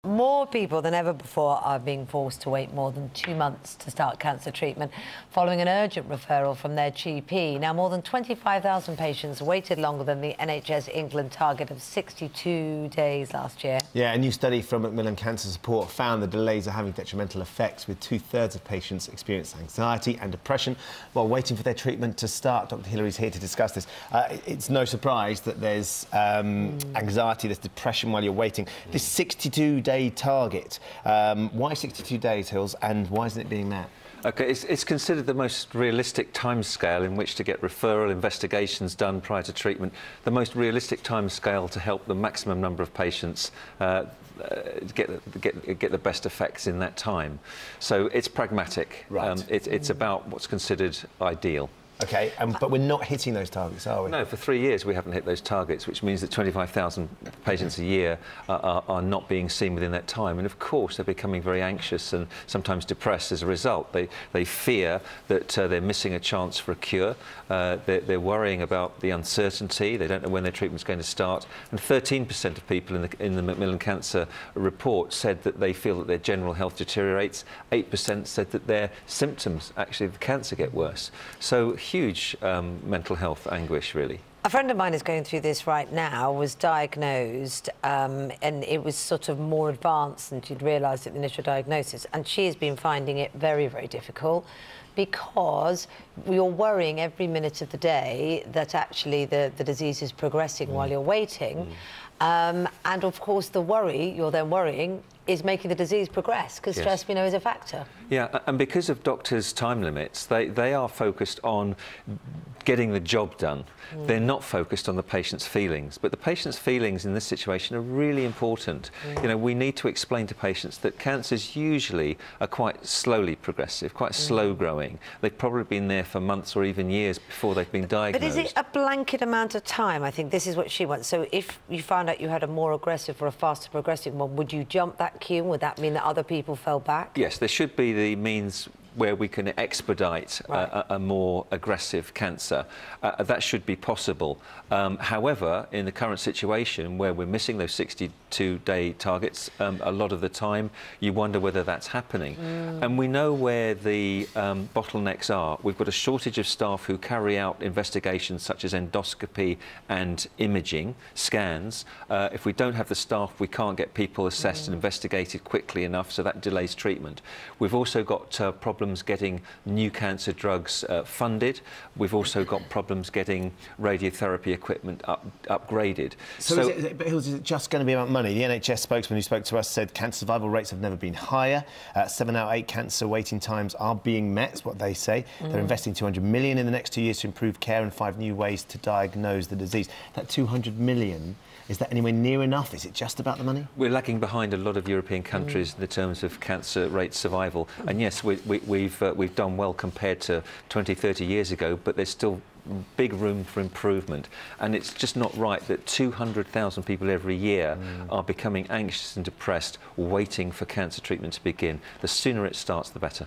More people than ever before are being forced to wait more than 2 months to start cancer treatment following an urgent referral from their GP. Now, more than 25,000 patients waited longer than the NHS England target of 62 days last year. Yeah, a new study from Macmillan Cancer Support found the delays are having detrimental effects, with 2/3 of patients experiencing anxiety and depression while waiting for their treatment to start. Dr. Hillary's here to discuss this. It's no surprise that there's anxiety, there's depression while you're waiting. This 62-day target. Why 62 days, Hills, and why isn't it being met? OK, it's considered the most realistic timescale in which to get referral investigations done prior to treatment, the most realistic timescale to help the maximum number of patients get the best effects in that time. So it's pragmatic. Right. It's about what's considered ideal. OK, but we're not hitting those targets, are we? No, for 3 years we haven't hit those targets, which means that 25,000 patients a year are not being seen within that time. And of course they're becoming very anxious and sometimes depressed as a result. They fear that they're missing a chance for a cure. They're worrying about the uncertainty. They don't know when their treatment's going to start. And 13% of people in the Macmillan Cancer report said that they feel that their general health deteriorates. 8% said that their symptoms, actually, of cancer, get worse. So huge mental health anguish, really. A friend of mine is going through this right now, was diagnosed, and it was sort of more advanced than she'd realised at the initial diagnosis, and she has been finding it very, very difficult because you're worrying every minute of the day that actually the disease is progressing while you're waiting. And of course the worry, you're then worrying, is making the disease progress, because stress, we know, is a factor. Yeah, and because of doctors' time limits, they are focused on getting the job done. They're not focused on the patient's feelings. But the patient's feelings in this situation are really important. You know, we need to explain to patients that cancers usually are quite slowly progressive, quite slow growing. They've probably been there for months or even years before they've been diagnosed. But is it a blanket amount of time? I think this is what she wants. So if you found out you had a more aggressive or a faster progressing one, would you jump that queue? Would that mean that other people fell back? Yes, there should be the means where we can expedite a more aggressive cancer. That should be possible. However, in the current situation where we're missing those 62-day targets, a lot of the time you wonder whether that's happening. And we know where the bottlenecks are. We've got a shortage of staff who carry out investigations such as endoscopy and imaging, scans. If we don't have the staff, we can't get people assessed and investigated quickly enough, so that delays treatment. We've also got problems getting new cancer drugs funded. We've also got problems getting radiotherapy equipment upgraded. So is it just going to be about money? The NHS spokesman who spoke to us said cancer survival rates have never been higher. 7 out of 8 cancer waiting times are being met, is what they say. They're investing 200 million in the next 2 years to improve care and 5 new ways to diagnose the disease. That 200 million, is that anywhere near enough? Is it just about the money? We're lagging behind a lot of European countries in the terms of cancer rate survival. And yes, we've done well compared to 20, 30 years ago, but there's still big room for improvement. And it's just not right that 200,000 people every year are becoming anxious and depressed, waiting for cancer treatment to begin. The sooner it starts, the better.